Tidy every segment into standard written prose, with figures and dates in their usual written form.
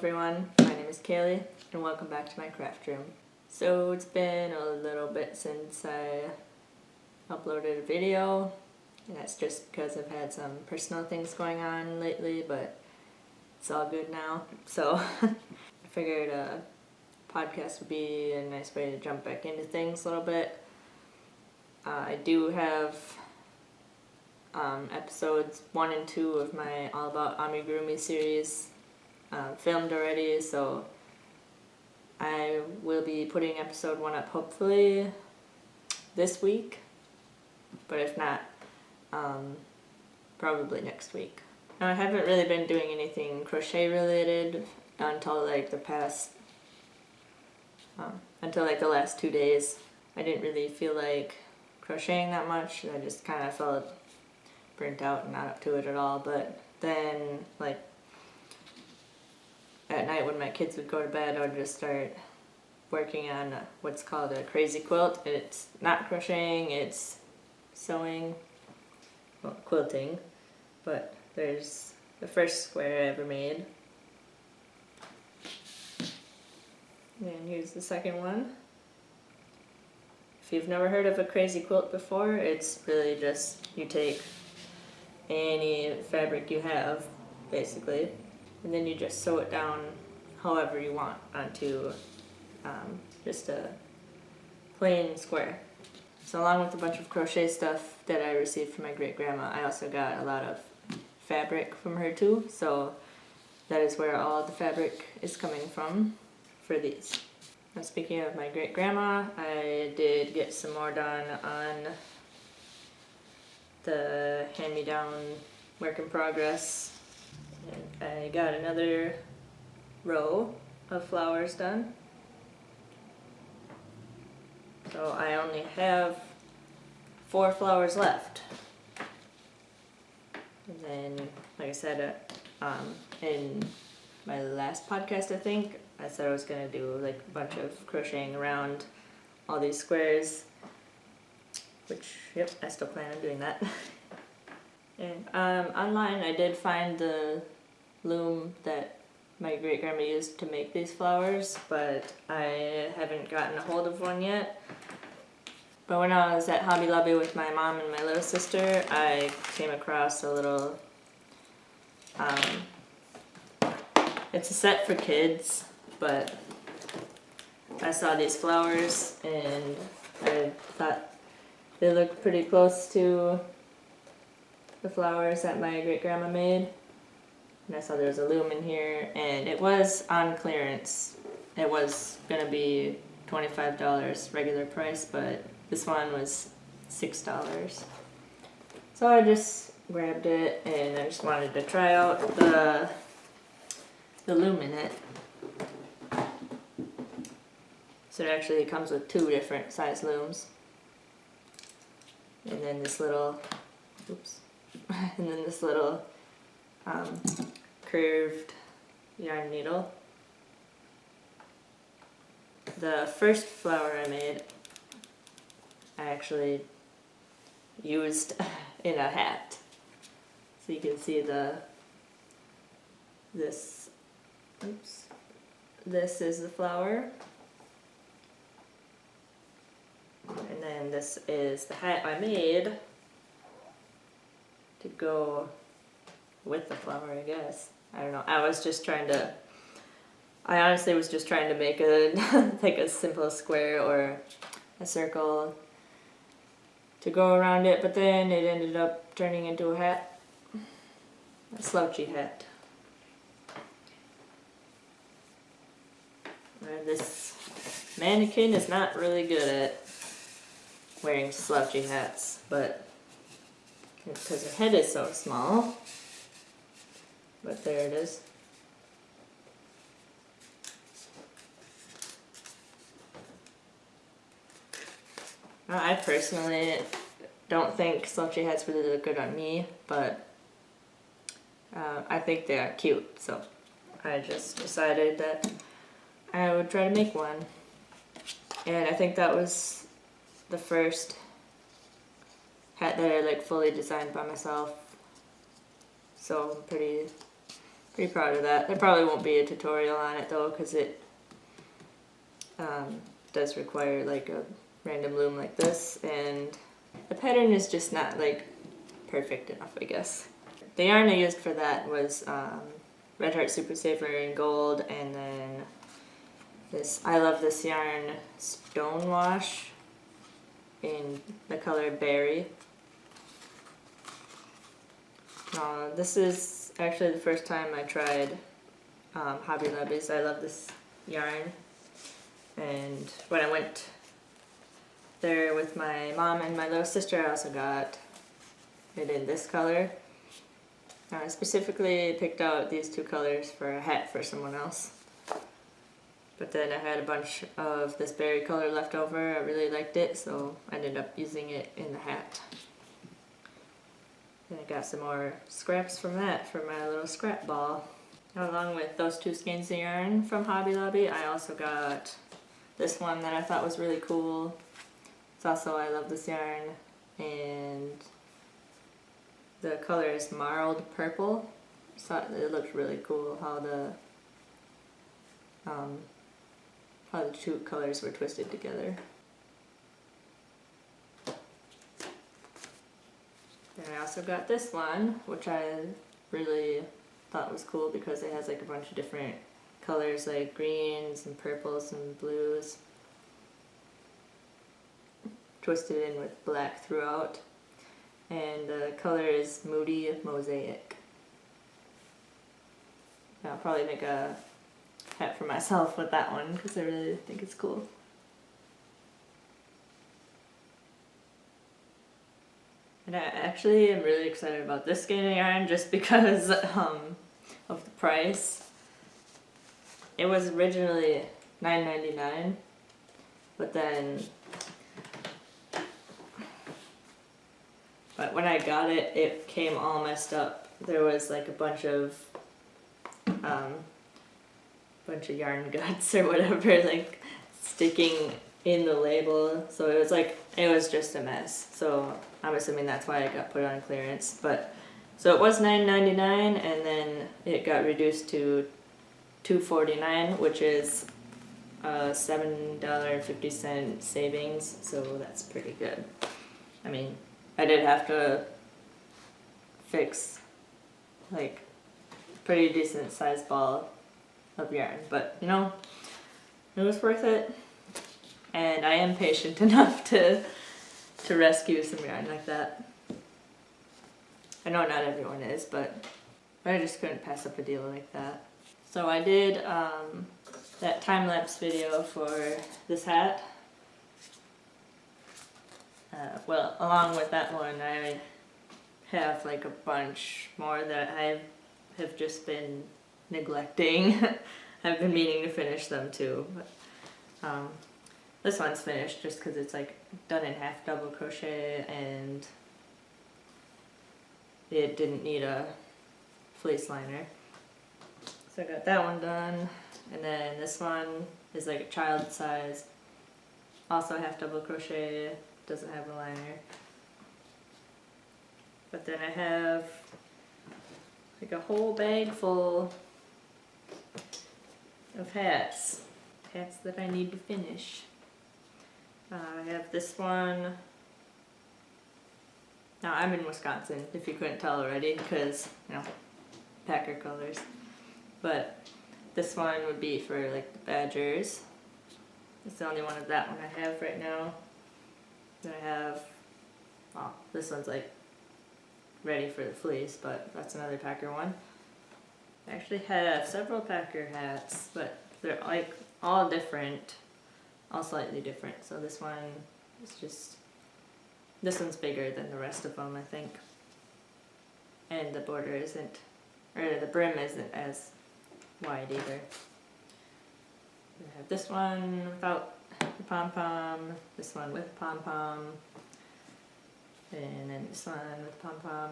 everyone, my name is Kaylee and welcome back to my craft room. So it's been a little bit since I uploaded a video, and that's just because I've had some personal things going on lately, but it's all good now. So I figured a podcast would be a nice way to jump back into things a little bit. I do have episodes 1 and 2 of my All About Amigurumi series filmed already, so I will be putting episode 1 up hopefully this week, but if not, probably next week. Now, I haven't really been doing anything crochet related until the last 2 days. I didn't really feel like crocheting that much. I just kind of felt burnt out and not up to it at all. But then, at night when my kids would go to bed, I would just start working on what's called a crazy quilt. It's not crocheting, it's sewing, well, quilting, but there's the first square I ever made. And here's the second one. If you've never heard of a crazy quilt before, it's really just you take any fabric you have, basically, and then you just sew it down however you want onto just a plain square. So along with a bunch of crochet stuff that I received from my great-grandma, I also got a lot of fabric from her too, so that is where all the fabric is coming from for these. Now, speaking of my great-grandma, I did get some more done on the hand-me-down work in progress. And I got another row of flowers done. So I only have 4 flowers left. And then, like I said, in my last podcast, I think, I said I was going to do a bunch of crocheting around all these squares, which, yep, I still plan on doing that. And online I did find the loom that my great-grandma used to make these flowers, but I haven't gotten a hold of one yet. But when I was at Hobby Lobby with my mom and my little sister, I came across a little, it's a set for kids, but I saw these flowers and I thought they looked pretty close to the flowers that my great-grandma made. And I saw there was a loom in here, and it was on clearance. It was going to be $25 regular price, but this one was $6. So I just grabbed it, and I just wanted to try out the loom in it. So it actually comes with 2 different size looms. And then this little, curved yarn needle. The first flower I made, I actually used in a hat. So you can see this is the flower. And then this is the hat I made to go with the flower, I guess. I don't know. I honestly was just trying to make a simple square or a circle to go around it, but then it ended up turning into a hat. A slouchy hat. And this mannequin is not really good at wearing slouchy hats, but because her head is so small. But there it is. I personally don't think slouchy hats really look good on me, but I think they are cute, so I just decided that I would try to make one. And I think that was the first hat that I fully designed by myself. So I'm pretty Pretty proud of that. There probably won't be a tutorial on it though, because it does require like a random loom like this, and the pattern is just not like perfect enough, I guess. The yarn I used for that was Red Heart Super Saver in gold, and then this I Love This Yarn Stone Wash in the color Berry. This is actually the first time I tried Hobby Lobby's I Love This Yarn, and when I went there with my mom and my little sister, I also got it in this color. I specifically picked out these two colors for a hat for someone else. But then I had a bunch of this berry color left over. I really liked it, so I ended up using it in the hat. And I got some more scraps from that for my little scrap ball. Along with those two skeins of yarn from Hobby Lobby, I also got this one that I thought was really cool. It's also I Love This Yarn, and the color is Marled Purple. So it looks really cool how the two colors were twisted together. Then I also got this one, which I really thought was cool because it has like a bunch of different colors, like greens and purples and blues, twisted in with black throughout. And the color is Moody Mosaic. I'll probably make a hat for myself with that one because I really think it's cool. And I actually am really excited about this skein of yarn just because of the price. It was originally $9.99, but when I got it, it came all messed up. There was like a bunch of yarn guts or whatever, like sticking in the label. So it was just a mess. So I'm assuming that's why it got put on clearance. But so it was $9.99, and then it got reduced to $2.49, which is $7.50 savings. So that's pretty good. I mean, I did have to fix like pretty decent sized ball of yarn, but you know, it was worth it. And I am patient enough to rescue some yarn like that. I know not everyone is, but I just couldn't pass up a deal like that. So I did that time-lapse video for this hat. Well, along with that one, I have like a bunch more that I have just been neglecting. I've been meaning to finish them too. But, this one's finished just because it's like done in half double crochet and it didn't need a fleece liner. So I got that one done, and then this one is like a child size, also half double crochet, doesn't have a liner. But then I have like a whole bag full of hats that I need to finish. I have this one. Now I'm in Wisconsin, if you couldn't tell already, because, you know, Packer colors. But this one would be for like the Badgers. It's the only one of that one I have right now. Then I have, well, this one's like ready for the fleece, but that's another Packer one. I actually have several Packer hats, but they're like all different, all slightly different. So this one is just, this one's bigger than the rest of them, I think. And the border isn't, or the brim isn't as wide either. I have this one without the pom-pom, this one with pom-pom, and then this one with pom-pom.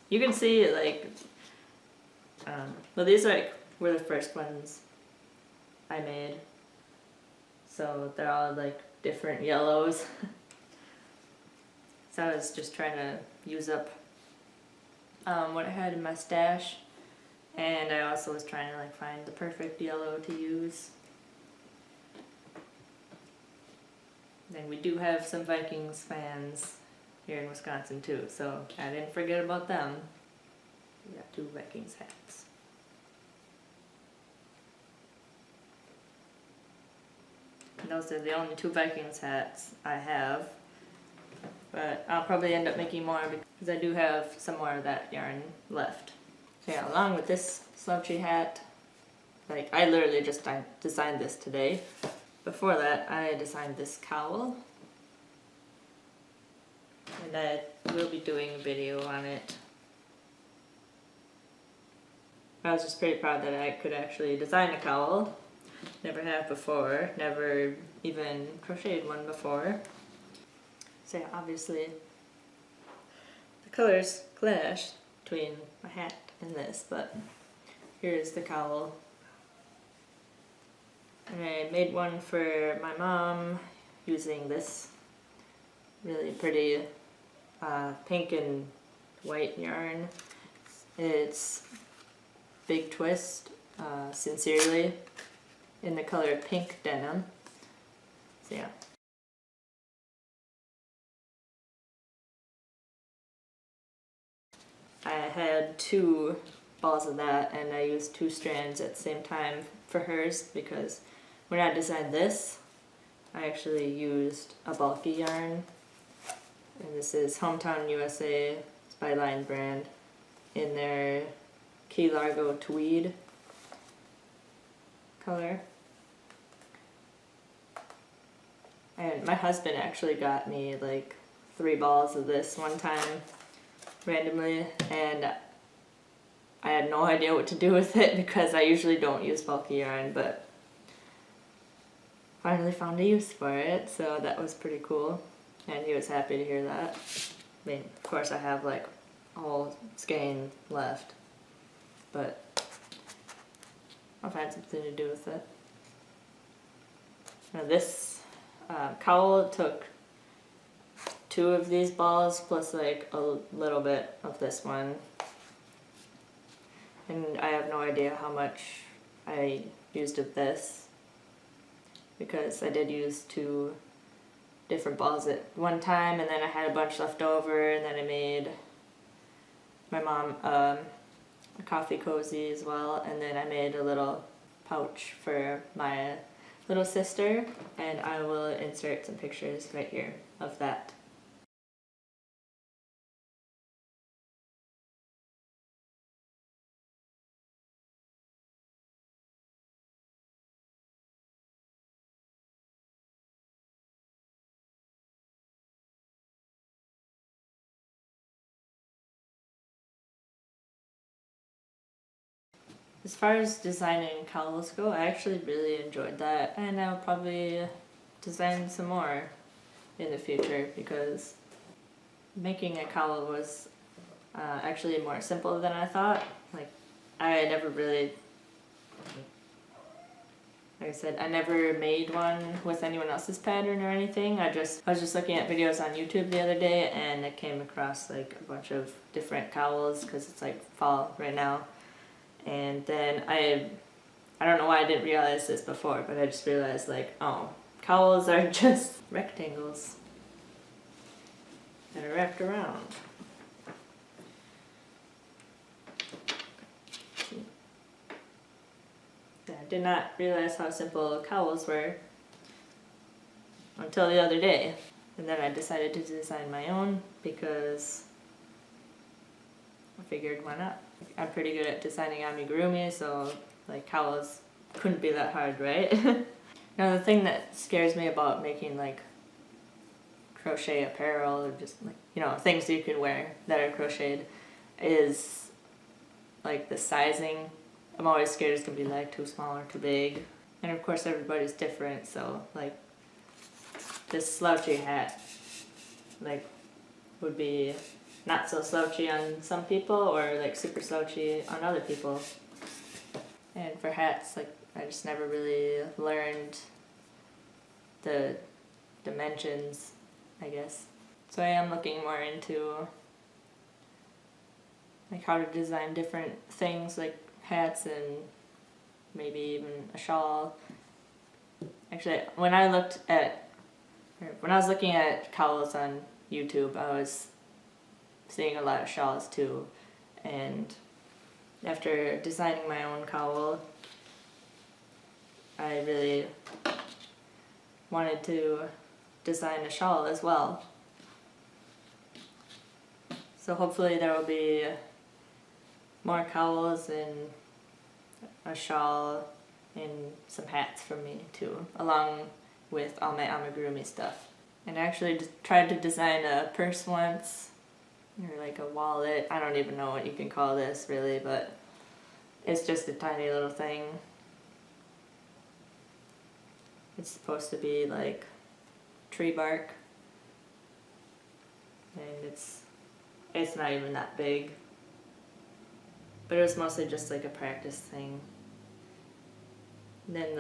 You can see like, well, these were the first ones I made, so they're all like different yellows. So I was just trying to use up what I had in my stash. And I also was trying to like find the perfect yellow to use. And we do have some Vikings fans here in Wisconsin too, so I didn't forget about them. We got 2 Vikings hats. And those are the only 2 Vikings hats I have. But I'll probably end up making more because I do have some more of that yarn left. So yeah, along with this slouchy hat, like I literally just designed this today. Before that, I designed this cowl. And I will be doing a video on it. I was just pretty proud that I could actually design a cowl. Never have before, never even crocheted one before. So yeah, obviously the colors clash between my hat and this, but here's the cowl. And I made one for my mom using this really pretty pink and white yarn. It's Big Twist, Sincerely, in the color Pink Denim. So yeah. I had 2 balls of that and I used 2 strands at the same time for hers because when I designed this, I actually used a bulky yarn. And this is Hometown USA, it's by Line Brand, in their Key Largo Tweed color. And my husband actually got me like 3 balls of this one time randomly, and I had no idea what to do with it because I usually don't use bulky yarn, but finally found a use for it, so that was pretty cool, and he was happy to hear that. I mean, of course I have like a whole skein left, but I'll find something to do with it. Now this cowl took 2 of these balls plus like a little bit of this one, and I have no idea how much I used of this because I did use 2 different balls at one time, and then I had a bunch left over, and then I made my mom a coffee cozy as well, and then I made a little pouch for my little sister, and I will insert some pictures right here of that. As far as designing cowls go, I actually really enjoyed that, and I'll probably design some more in the future because making a cowl was actually more simple than I thought. Like, I never really, like I said, I never made one with anyone else's pattern or anything. I was just looking at videos on YouTube the other day, and I came across like a bunch of different cowls because it's like fall right now. And then I don't know why I didn't realize this before, but I just realized like, oh, cowls are just rectangles that are wrapped around. I did not realize how simple cowls were until the other day. And then I decided to design my own because I figured why not? I'm pretty good at designing amigurumi, so like cowls couldn't be that hard, right? Now the thing that scares me about making like crochet apparel or just like, you know, things you can wear that are crocheted is like the sizing. I'm always scared it's gonna be like too small or too big. And of course everybody's different, so like this slouchy hat like would be not so slouchy on some people or like super slouchy on other people. And for hats, like I just never really learned the dimensions, I guess. So I am looking more into like how to design different things like hats and maybe even a shawl. Actually, when I was looking at cowls on YouTube, I was seeing a lot of shawls too. And after designing my own cowl, I really wanted to design a shawl as well. So hopefully there will be more cowls and a shawl and some hats for me too, along with all my amigurumi stuff. And I actually tried to design a purse once, or like a wallet. I don't even know what you can call this really, but it's just a tiny little thing. It's supposed to be like tree bark, and it's not even that big, but it was mostly just like a practice thing. And then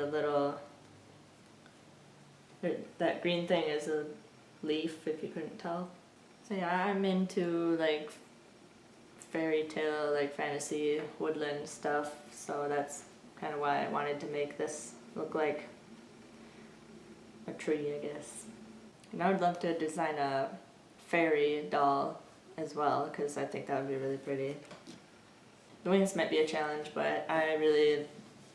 that green thing is a leaf, if you couldn't tell. So yeah, I'm into like fairy tale, like fantasy woodland stuff, so that's kind of why I wanted to make this look like a tree, I guess. And I would love to design a fairy doll as well, because I think that would be really pretty. The wings might be a challenge, but I really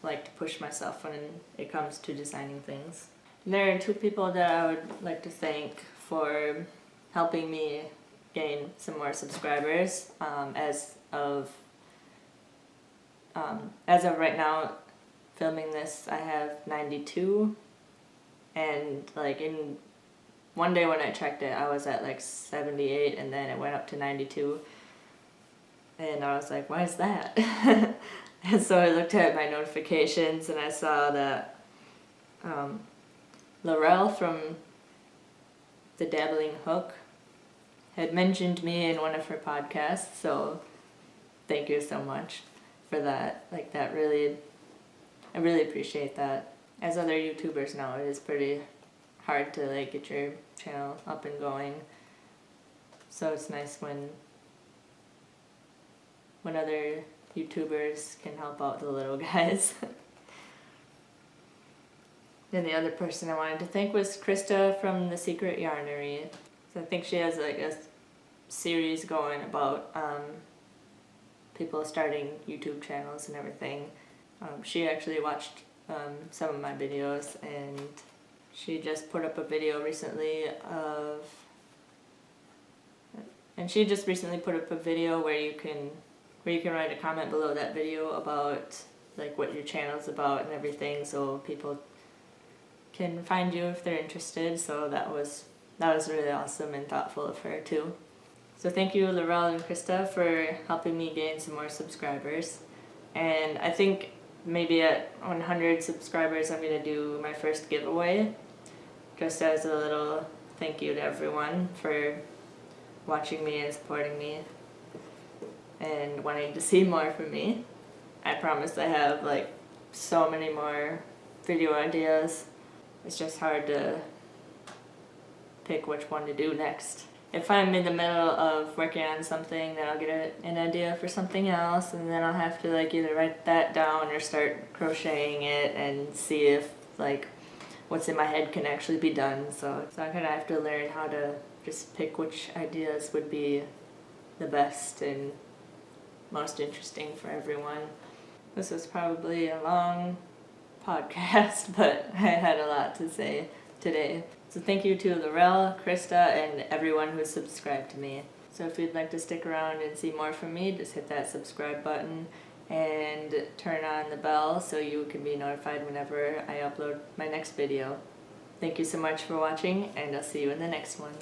like to push myself when it comes to designing things. And there are two people that I would like to thank for helping me gain some more subscribers. As of right now, filming this, I have 92, and like in one day when I checked it, I was at like 78, and then it went up to 92, and I was like, why is that? And so I looked at my notifications, and I saw that Laurel from the Dabbling Hook had mentioned me in one of her podcasts, so thank you so much for that. Like I really appreciate that. As other YouTubers know, it is pretty hard to like get your channel up and going, so it's nice when other YouTubers can help out the little guys. Then the other person I wanted to thank was Krista from the Secret Yarnery. So I think she has like a series going about people starting YouTube channels and everything. She actually watched some of my videos, and she just put up a video recently where you can write a comment below that video about like what your channel's about and everything, so people can find you if they're interested. So that was really awesome and thoughtful of her too. So thank you, Laurel and Krista, for helping me gain some more subscribers. And I think maybe at 100 subscribers I'm going to do my first giveaway, just as a little thank you to everyone for watching me and supporting me and wanting to see more from me. I promise I have like so many more video ideas. It's just hard to pick which one to do next. If I'm in the middle of working on something, then I'll get an idea for something else, and then I'll have to like either write that down or start crocheting it and see if like what's in my head can actually be done. So I kind of have to learn how to just pick which ideas would be the best and most interesting for everyone. This was probably a long podcast, but I had a lot to say today. So thank you to Laurel, Krista, and everyone who subscribed to me. So if you'd like to stick around and see more from me, just hit that subscribe button and turn on the bell so you can be notified whenever I upload my next video. Thank you so much for watching, and I'll see you in the next one.